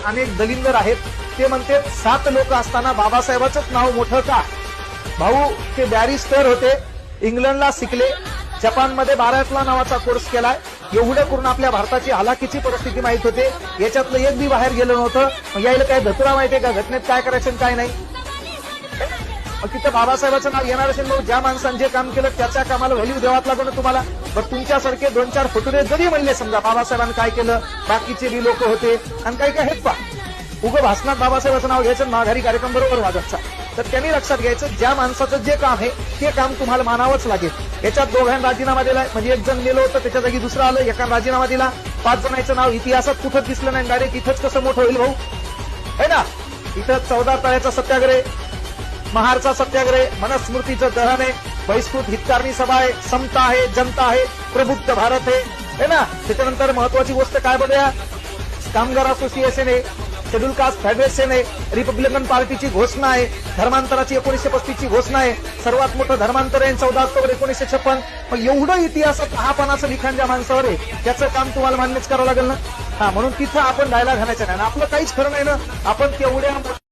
अनेक दलिंदर आहेत, ते म्हणते 7 लोक असताना बाबासाहेबांचंच नाव मोठं का? भाऊ ते बॅरिस्टर होते, इंग्लंडला शिकले, जपानमध्ये बारातला नावाचा कोर्स केलाय, एवढं करून आपल्या भारताची हलाखीची परिस्थिती माहित होते, याच्यातलं एक बी बाहेर गेलं नव्हतं. मग यायला काय धतुरा माहितीये का घटनेत काय करायचं आणि काय नाही? मग तिथं बाबासाहेबांचं नाव येणार असेल, मग ज्या माणसाने जे काम केलं त्याच्या कामाला व्हॅल्यू द्यावाच लागतो ना तुम्हाला. बरं तुमच्यासारखे 2-4 फुटुरे जरी म्हणले समजा बाबासाहेबांनी काय केलं, बाकीचे बी लोक होते आणि काही काय आहेत पा उगं भाषणात बाबासाहेबांचं नाव घ्यायचं, माघारी कार्यक्रम बरोबर वाजायचा. तर त्यांनी लक्षात घ्यायचं ज्या माणसाचं जे काम आहे ते काम तुम्हाला मानावंच लागेल. याच्यात दोघांनी राजीनामा दिलाय, म्हणजे एक जण गेलो होतं त्याच्या जागी दुसरा आलं, एका राजीनामा दिला, 5 जणांचं नाव इतिहासात कुठं दिसलं नाही, डायरेक्ट इथंच कसं मोठं होईल भाऊ, है ना? इथं 14 तळ्याचा सत्याग्रह, महारचा सत्याग्रह, मनुस्मृतीचं दहन आहे, बहिष्कृत हितकारणी सभा आहे, समता आहे, जनता आहे, प्रबुद्ध भारत आहे ना? त्याच्यानंतर महत्वाची गोष्ट काय बघूया, कामगार असोसिएशन आहे, शेड्यूल कास्ट फेडरेशन आहे, रिपब्लिकन पार्टीची घोषणा आहे, धर्मांतराची 1935 ची घोषणा आहे, सर्वात मोठं धर्मांतर आहे 14 ऑक्टोबर 1956. मग एवढं इतिहासात हापणाचं लिखाण ज्या माणसावर आहे त्याचं काम तुम्हाला मान्यच करावं लागेल ना. म्हणून तिथं आपण जायला घालायचं नाही, आपलं काहीच खरं नाही ना. आपण तेवढ्या